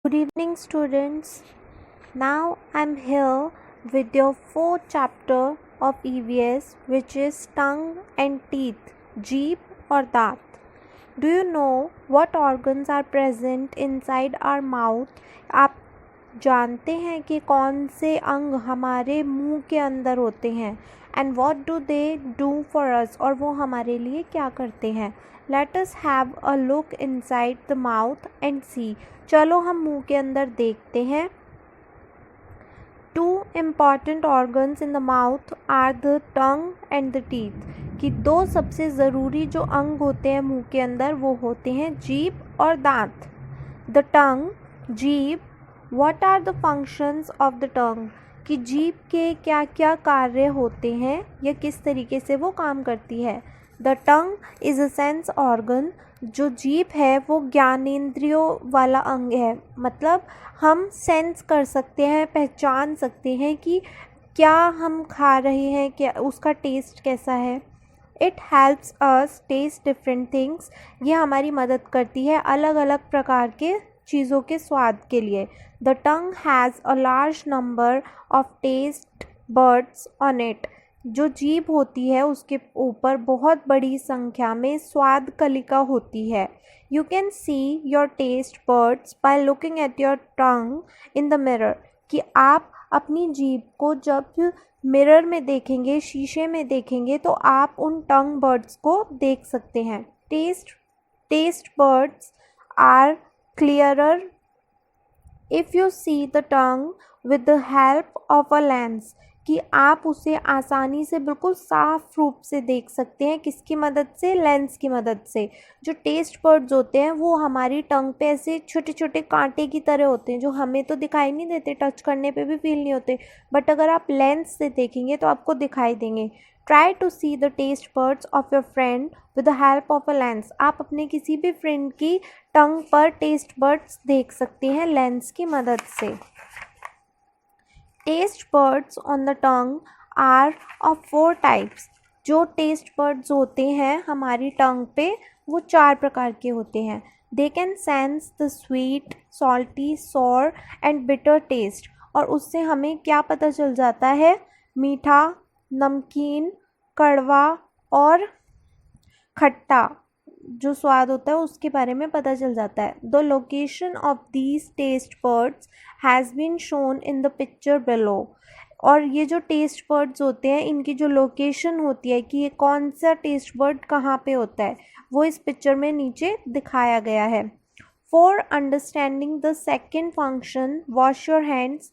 Good evening, students. Now I'm here with your fourth chapter of EVS, which is tongue and teeth, jeep or दांत. Do you know what organs are present inside our mouth? आप जानते हैं कि कौन से अंग हमारे मुंह के अंदर होते हैं and what do they do for us, और वो हमारे लिए क्या करते हैं. Let us have a look inside the mouth and see. चलो हम मुंह के अंदर देखते हैं. Two important organs in the mouth are the tongue and the teeth. कि दो सबसे ज़रूरी जो अंग होते हैं मुंह के अंदर वो होते हैं जीभ और दांत. द टंग, जीभ. What are the functions of the tongue? कि जीभ के क्या क्या कार्य होते हैं या किस तरीके से वो काम करती है. The tongue is a sense organ. जो जीभ है वो ज्ञानेंद्रियों वाला अंग है. मतलब हम सेंस कर सकते हैं, पहचान सकते हैं कि क्या हम खा रहे हैं, क्या उसका टेस्ट कैसा है. It helps us taste different things. ये हमारी मदद करती है अलग अलग प्रकार के चीज़ों के स्वाद के लिए. The tongue has a large number of test buds on it. जो जीभ होती है उसके ऊपर बहुत बड़ी संख्या में स्वाद कलिका होती है. You can see your taste buds by looking at your tongue in the mirror. कि आप अपनी जीभ को जब मिरर में देखेंगे, शीशे में देखेंगे, तो आप उन टंग बर्ड्स को देख सकते हैं. Taste buds are clearer if you see the tongue with the help of a lens. कि आप उसे आसानी से बिल्कुल साफ रूप से देख सकते हैं. किसकी मदद से? लेंस की मदद से. जो टेस्ट बर्ड्स होते हैं वो हमारी टंग पे ऐसे छोटे छोटे कांटे की तरह होते हैं जो हमें तो दिखाई नहीं देते, टच करने पे भी फील नहीं होते, बट अगर आप लेंस से देखेंगे तो आपको दिखाई देंगे. Try to see the taste buds of your friend with the help of a lens. आप अपने किसी भी फ्रेंड की टंग पर टेस्ट बर्ड्स देख सकते हैं लेंस की मदद से. Taste buds on the tongue are of 4 types. जो टेस्ट बर्ड्स होते हैं हमारी टंग पे वो 4 प्रकार के होते हैं. They can sense the sweet, salty, sour and bitter taste. और उससे हमें क्या पता चल जाता है? मीठा, नमकीन, कड़वा और खट्टा जो स्वाद होता है उसके बारे में पता चल जाता है. The location of these taste buds has been shown in the picture below. और ये जो टेस्ट बर्ड्स होते हैं इनकी जो लोकेशन होती है कि ये कौन सा टेस्ट बर्ड कहाँ पे होता है वो इस पिक्चर में नीचे दिखाया गया है. For understanding the second function, wash your hands.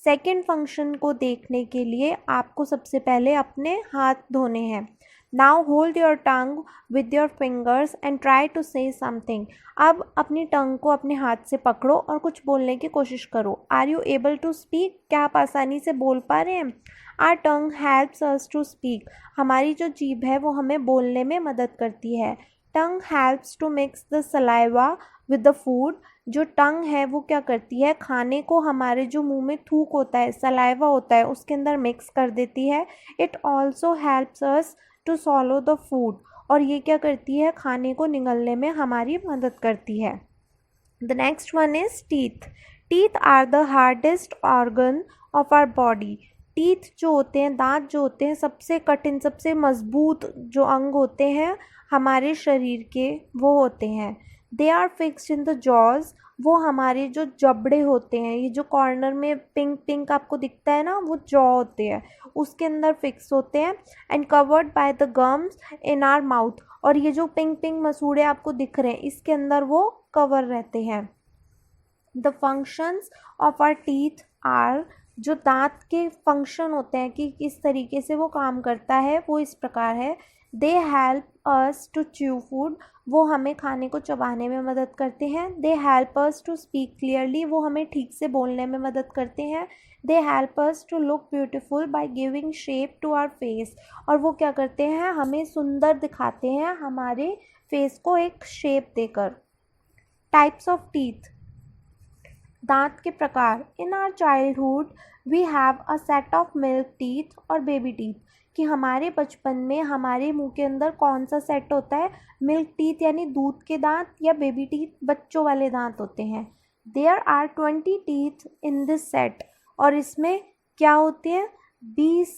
Second function को देखने के लिए आपको सबसे पहले अपने हाथ धोने हैं. Now hold your tongue with your fingers and try to say something. अब अपनी टंग को अपने हाथ से पकड़ो और कुछ बोलने की कोशिश करो. Are you able to speak? क्या आप आसानी से बोल पा रहे हैं? Our tongue helps us to speak. हमारी जो जीभ है वो हमें बोलने में मदद करती है. Tongue helps to mix the saliva with the food. जो टंग है वो क्या करती है? खाने को हमारे जो मुंह में थूक होता है, सलाइवा होता है, उसके अंदर मिक्स कर देती है. It also helps us to swallow the food. और ये क्या करती है? खाने को निगलने में हमारी मदद करती है. The next one is teeth. Teeth are the hardest organ of our body. Teeth जो होते हैं, दांत जो होते हैं, सबसे कठिन, सबसे मजबूत जो अंग होते हैं हमारे शरीर के वो होते हैं. They are fixed in the jaws. वो हमारे जो जबड़े होते हैं, ये जो कॉर्नर में पिंक पिंक आपको दिखता है ना, वो जॉ होते हैं, उसके अंदर फिक्स होते हैं. And covered by the gums in are mouth. और ये जो पिंक पिंक मसूड़े आपको दिख रहे हैं इसके अंदर वो कवर रहते हैं. The functions of our teeth are. जो दांत के फंक्शन होते हैं कि किस तरीके से वो काम करता है वो इस प्रकार है. They help us to chew food. वो हमें खाने को चबाने में मदद करते हैं. They help us to speak clearly. वो हमें ठीक से बोलने में मदद करते हैं. They help us to look beautiful by giving shape to our face. और वो क्या करते हैं? हमें सुंदर दिखाते हैं हमारे फेस को एक शेप देकर. Types of teeth. दांत के प्रकार. In our childhood we have a set of milk teeth और बेबी टीथ. कि हमारे बचपन में हमारे मुंह के अंदर कौन सा सेट होता है? मिल्क टीथ यानी दूध के दांत, या बेबी टीथ बच्चों वाले दांत होते हैं. There are 20 teeth in this set, और इसमें क्या होते हैं 20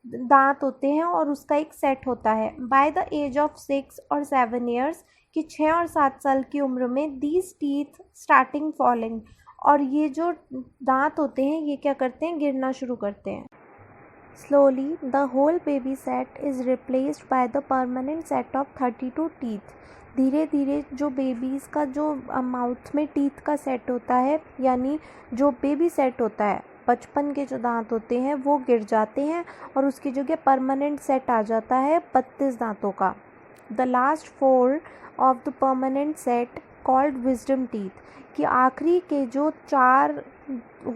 दांत होते हैं और उसका एक सेट होता है। बाय द एज ऑफ 6 और 7 ईयर्स, कि 6 और 7 साल की उम्र में दीज टीथ स्टार्टिंग फॉलिंग, और ये जो दांत होते हैं ये क्या करते हैं, गिरना शुरू करते हैं। Slowly the whole baby set is replaced by the permanent set of 32 teeth. धीरे धीरे जो बेबीज़ का जो माउथ में टीथ का सेट होता है, यानी जो बेबी सेट होता है, बचपन के जो दांत होते हैं वो गिर जाते हैं और उसकी जगह परमानेंट सेट आ जाता है 32 दांतों का। The last 4 of the permanent set called wisdom teeth, कि आखिरी के जो 4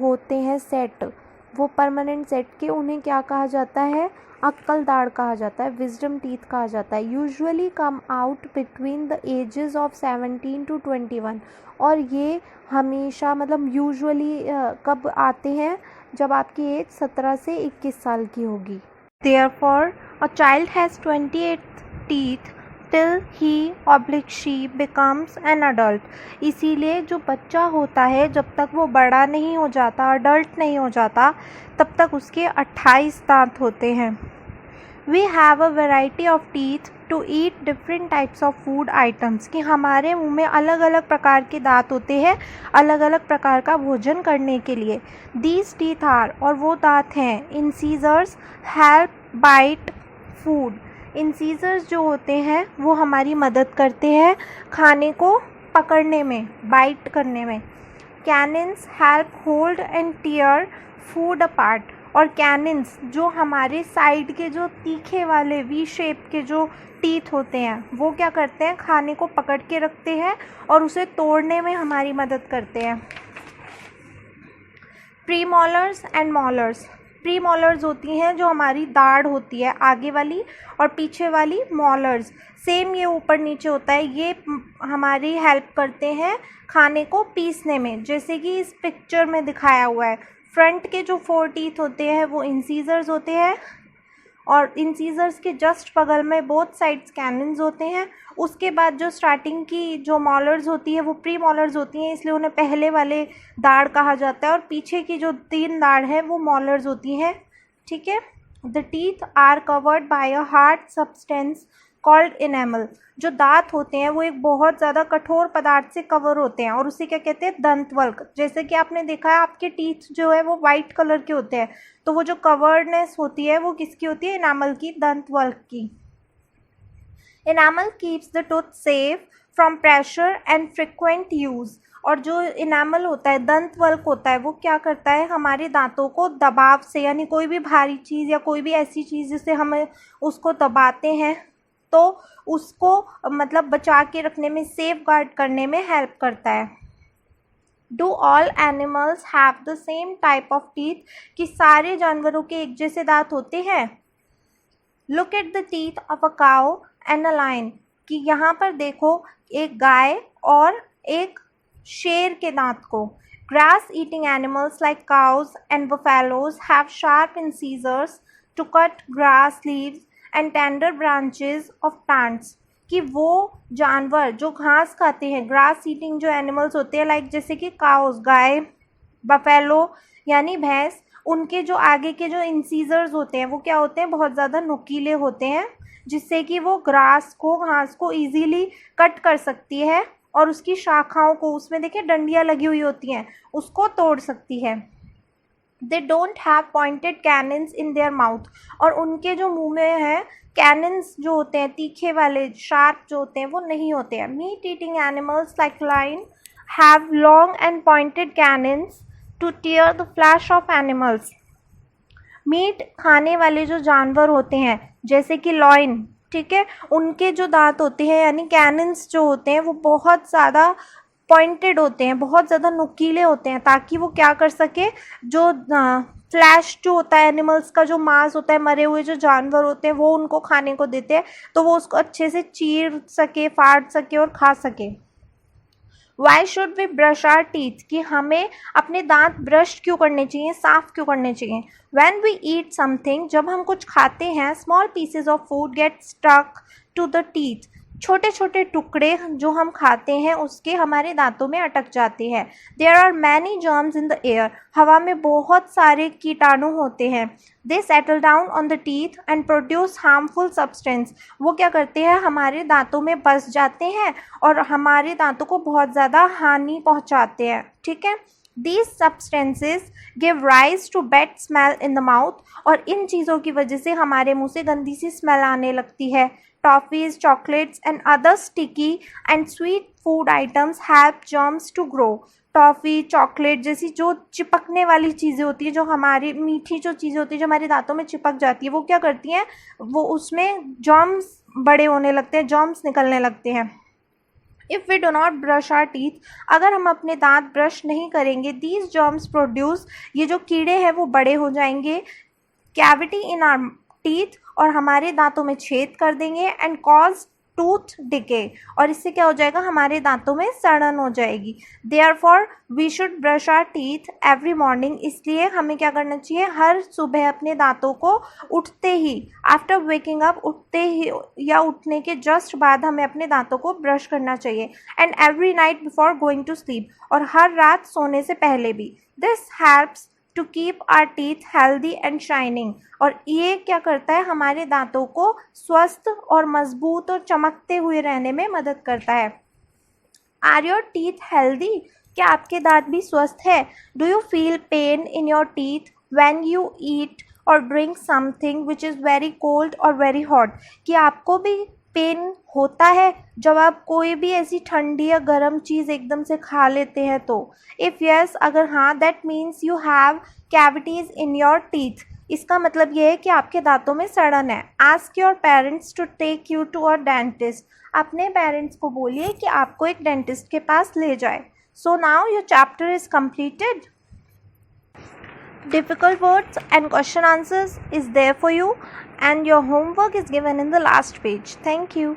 होते हैं सेट वो परमानेंट सेट के, उन्हें क्या कहा जाता है, अक्कल दाढ़ कहा जाता है, विजडम टीथ कहा जाता है। Usually come out between the ages of 17 to 21, और ये हमेशा मतलब यूजुअली कब आते हैं, जब आपकी एज 17 से 21 साल की होगी। Therefore, a child has 28 teeth till he/she becomes an adult. इसीलिए जो बच्चा होता है जब तक वो बड़ा नहीं हो जाता, अडल्ट नहीं हो जाता, तब तक उसके 28 दांत होते हैं। We have a variety of teeth to eat different types of food items, कि हमारे मुंह में अलग अलग प्रकार के दांत होते हैं अलग अलग प्रकार का भोजन करने के लिए। These teeth are, और वो दांत हैं, incisors help bite food। incisors जो होते हैं वो हमारी मदद करते हैं खाने को पकड़ने में, बाइट करने में। Canines help hold and tear food apart, और कैनिन्स जो हमारे साइड के जो तीखे वाले वी शेप के जो टीथ होते हैं वो क्या करते हैं, खाने को पकड़ के रखते हैं और उसे तोड़ने में हमारी मदद करते हैं। प्रीमोलर्स एंड मोलर्स, प्रीमोलर्स होती हैं जो हमारी दाढ़ होती है आगे वाली, और पीछे वाली मोलर्स, सेम ये ऊपर नीचे होता है, ये हमारी हेल्प करते हैं खाने को पीसने में, जैसे कि इस पिक्चर में दिखाया हुआ है। फ्रंट के जो 4 टीथ होते हैं वो इंसीजर्स होते हैं, और इंसीजर्स के जस्ट बगल में बोथ साइड्स कैनिन्स होते हैं। उसके बाद जो स्टार्टिंग की जो मॉलर्स होती है वो प्री मॉलर्स होती हैं, इसलिए उन्हें पहले वाले दाढ़ कहा जाता है, और पीछे की जो 3 दाढ़ है वो मॉलर्स होती हैं। ठीक है। The teeth are covered by a hard substance called enamel, जो दांत होते हैं वो एक बहुत ज़्यादा कठोर पदार्थ से कवर होते हैं, और उसे क्या कहते हैं, दंतवल्क। जैसे कि आपने देखा है आपके टीथ जो है वो वाइट कलर के होते हैं, तो वो जो कवर्डनेस होती है वो किसकी होती है, इनामल की, दंतवल्क की। Enamel keeps the tooth safe from pressure and frequent use, और जो इनामल होता है, दंतवल्क होता है, वो क्या करता है, हमारे दांतों को दबाव से, यानी कोई भी भारी चीज़ या कोई भी ऐसी चीज़ जिससे हम उसको दबाते हैं तो उसको मतलब बचा के रखने में, सेफ गार्ड करने में हेल्प करता है। Do all animals have the same type of teeth, कि सारे जानवरों के एक जैसे दांत होते हैं। Look at the teeth of a cow and a lion, कि यहाँ पर देखो एक गाय और एक शेर के दांत को। Grass eating animals like cows and buffaloes have sharp incisors to cut grass leaves and tender branches of plants, कि वो जानवर जो घास खाते हैं, ग्रास ईटिंग जो एनिमल्स होते हैं, लाइक जैसे कि काउस गाय, बफेलो यानी भैंस, उनके जो आगे के जो इंसीजर्स होते हैं वो क्या होते हैं, बहुत ज़्यादा नुकीले होते हैं, जिससे कि वो ग्रास को, घास को ईजीली कट कर सकती है, और उसकी शाखाओं को, उसमें देखिए डंडियाँ लगी हुई होती हैं, उसको तोड़ सकती है। They don't have pointed canines in their mouth, और उनके जो मुंह में है कैनिन्स जो होते हैं, तीखे वाले शार्प जो होते हैं, वो नहीं होते हैं। Meat eating animals like lion have long and pointed canines to tear the flesh of animals. Meat खाने वाले जो जानवर होते हैं जैसे कि लॉइन, ठीक है, उनके जो दांत होते हैं यानी कैनिन्स जो होते हैं वो बहुत ज़्यादा पॉइंटेड होते हैं, बहुत ज़्यादा नुकीले होते हैं, ताकि वो क्या कर सके, जो फ्लैश जो होता है, एनिमल्स का जो मांस होता है, मरे हुए जो जानवर होते हैं वो उनको खाने को देते हैं, तो वो उसको अच्छे से चीर सके, फाड़ सके और खा सके। Why should we brush our teeth, कि हमें अपने दांत ब्रश क्यों करने चाहिए, साफ़ क्यों करने चाहिए। वैन वी ईट समथिंग, जब हम कुछ खाते हैं, small pieces of food get stuck to the teeth, छोटे छोटे टुकड़े जो हम खाते हैं उसके हमारे दांतों में अटक जाते हैं। There are many germs in the air, हवा में बहुत सारे कीटाणु होते हैं। They settle down on the teeth and produce harmful substance, वो क्या करते हैं हमारे दांतों में बस जाते हैं और हमारे दांतों को बहुत ज़्यादा हानि पहुंचाते हैं। ठीक है, These substances give rise to bad smell in the mouth, और इन चीज़ों की वजह से हमारे मुंह से गंदी सी स्मेल आने लगती है। Toffees, chocolates and other sticky and sweet food items help germs to grow. Toffee, chocolate जैसी जो चिपकने वाली चीज़ें होती है, जो हमारी मीठी जो चीज़ें होती है जो हमारे दांतों में चिपक जाती है, वो क्या करती हैं, वो उसमें जर्म्स बड़े होने लगते हैं, जर्म्स निकलने लगते हैं। If we do not brush our teeth, अगर हम अपने दांत ब्रश नहीं करेंगे, दीज जर्म्स प्रोड्यूस, ये जो कीड़े हैं वो बड़े हो जाएंगे, कैविटी इन आर टीथ, और हमारे दांतों में छेद कर देंगे, एंड कॉज टूथ डिके, और इससे क्या हो जाएगा, हमारे दांतों में सड़न हो जाएगी। Therefore we should brush our teeth every morning, इसलिए हमें क्या करना चाहिए, हर सुबह अपने दांतों को उठते ही, आफ्टर वेकिंग अप, उठते ही या उठने के जस्ट बाद हमें अपने दांतों को ब्रश करना चाहिए। And every night before going to sleep, और हर रात सोने से पहले भी। This helps to keep our teeth healthy and shining, और ये क्या करता है, हमारे दांतों को स्वस्थ और मजबूत और चमकते हुए रहने में मदद करता है। आर योर टीथ हेल्दी, क्या आपके दांत भी स्वस्थ है? Do you feel pain in your teeth when you eat or drink something which is very cold or very hot, कि आपको भी पेन होता है जब आप कोई भी ऐसी ठंडी या गर्म चीज़ एकदम से खा लेते हैं तो? इफ़ यस, अगर हाँ, that means you have cavities in your teeth, इसका मतलब ये है कि आपके दांतों में सड़न है। Ask your parents to take you to a dentist, अपने पेरेंट्स को बोलिए कि आपको एक डेंटिस्ट के पास ले जाए। So now your chapter is completed. Difficult words and question answers is there for you, and your homework is given in the last page. Thank you.